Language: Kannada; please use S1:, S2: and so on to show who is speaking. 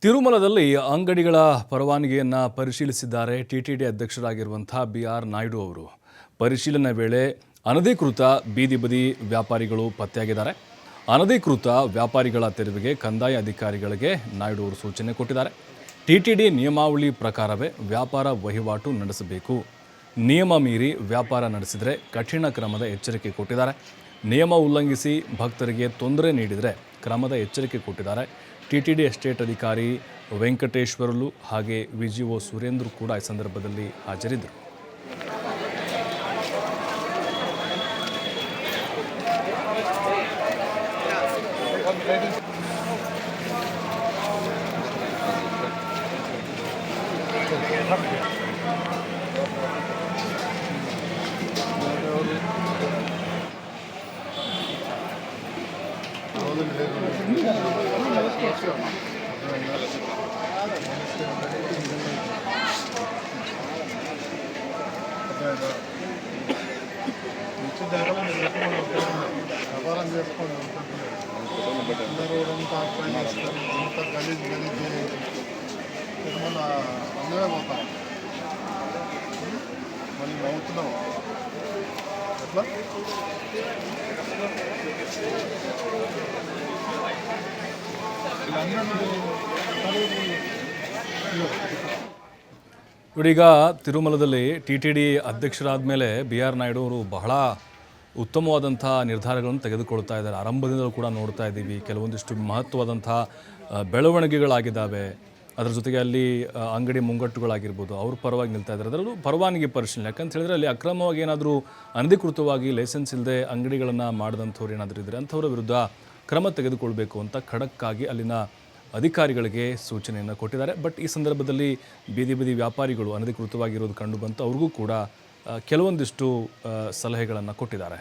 S1: ತಿರುಮಲದಲ್ಲಿ ಅಂಗಡಿಗಳ ಪರವಾನಗಿಯನ್ನು ಪರಿಶೀಲಿಸಿದ್ದಾರೆ ಟಿಟಿಡಿ ಅಧ್ಯಕ್ಷರಾಗಿರುವಂಥ ಬಿ.ಆರ್. ನಾಯ್ಡು ಅವರು. ಪರಿಶೀಲನೆ ವೇಳೆ ಅನಧಿಕೃತ ಬೀದಿ ಬದಿ ವ್ಯಾಪಾರಿಗಳು ಪತ್ತೆಯಾಗಿದ್ದಾರೆ. ಅನಧಿಕೃತ ವ್ಯಾಪಾರಿಗಳ ತೆರವಿಗೆ ಕಂದಾಯ ಅಧಿಕಾರಿಗಳಿಗೆ ನಾಯ್ಡು ಅವರು ಸೂಚನೆ ಕೊಟ್ಟಿದ್ದಾರೆ. ಟಿಟಿಡಿ ನಿಯಮಾವಳಿ ಪ್ರಕಾರವೇ ವ್ಯಾಪಾರ ವಹಿವಾಟು ನಡೆಸಬೇಕು. ನಿಯಮ ಮೀರಿ ವ್ಯಾಪಾರ ನಡೆಸಿದರೆ ಕಠಿಣ ಕ್ರಮದ ಎಚ್ಚರಿಕೆ ಕೊಟ್ಟಿದ್ದಾರೆ. ನಿಯಮ ಉಲ್ಲಂಘಿಸಿ ಭಕ್ತರಿಗೆ ತೊಂದರೆ ನೀಡಿದರೆ ಕ್ರಮದ ಎಚ್ಚರಿಕೆ ಕೊಟ್ಟಿದ್ದಾರೆ. ಟಿಟಿಡಿ ಎಸ್ಟೇಟ್ ಅಧಿಕಾರಿ ವೆಂಕಟೇಶ್ವರಲು ಹಾಗೆ ವಿಜಿಒ ಸುರೇಂದ್ರ ಕೂಡ ಈ ಸಂದರ್ಭದಲ್ಲಿ ಹಾಜರಿದ್ದರು.
S2: వ్యాపారం చేసుకోండి అందరూ ఇంత గలీజ్ తిరుమల అందరే పోతాం మళ్ళీ నవ్వుతున్నాం ఎట్లా
S1: ಇವರೀಗ ತಿರುಮಲದಲ್ಲಿ ಟಿಟಿಡಿ ಅಧ್ಯಕ್ಷರಾದ ಮೇಲೆ ಬಿ.ಆರ್. ನಾಯ್ಡು ಅವರು ಬಹಳ ಉತ್ತಮವಾದಂಥ ನಿರ್ಧಾರಗಳನ್ನು ತೆಗೆದುಕೊಳ್ತಾ ಇದ್ದಾರೆ. ಆರಂಭದಿಂದಲೂ ಕೂಡ ನೋಡ್ತಾ ಇದ್ದೀವಿ, ಕೆಲವೊಂದಿಷ್ಟು ಮಹತ್ವವಾದಂಥ ಬೆಳವಣಿಗೆಗಳಾಗಿದ್ದಾವೆ. ಅದರ ಜೊತೆಗೆ ಅಲ್ಲಿ ಅಂಗಡಿ ಮುಂಗಟ್ಟುಗಳಾಗಿರ್ಬೋದು, ಅವ್ರ ಪರವಾಗಿ ನಿಲ್ತಾ ಇದ್ದಾರೆ. ಅದರಲ್ಲೂ ಪರವಾನಗಿ ಪರಿಶೀಲನೆ, ಯಾಕಂತ ಹೇಳಿದ್ರೆ ಅಲ್ಲಿ ಅಕ್ರಮವಾಗಿ ಏನಾದರೂ ಅನಧಿಕೃತವಾಗಿ ಲೈಸೆನ್ಸ್ ಇಲ್ಲದೆ ಅಂಗಡಿಗಳನ್ನು ಮಾಡಿದಂಥವ್ರು ಏನಾದರೂ ಇದ್ದರೆ ಅಂಥವ್ರ ವಿರುದ್ಧ ಕ್ರಮ ತೆಗೆದುಕೊಳ್ಬೇಕು ಅಂತ ಖಡಕ್ಕಾಗಿ ಅಲ್ಲಿನ ಅಧಿಕಾರಿಗಳಿಗೆ ಸೂಚನೆಯನ್ನು ಕೊಟ್ಟಿದ್ದಾರೆ. ಬಟ್ ಈ ಸಂದರ್ಭದಲ್ಲಿ ಬೀದಿ ಬದಿ ವ್ಯಾಪಾರಿಗಳು ಅನಧಿಕೃತವಾಗಿರೋದು ಕಂಡು ಬಂತು, ಅವ್ರಿಗೂ ಕೂಡ ಕೆಲವೊಂದಿಷ್ಟು ಸಲಹೆಗಳನ್ನು ಕೊಟ್ಟಿದ್ದಾರೆ.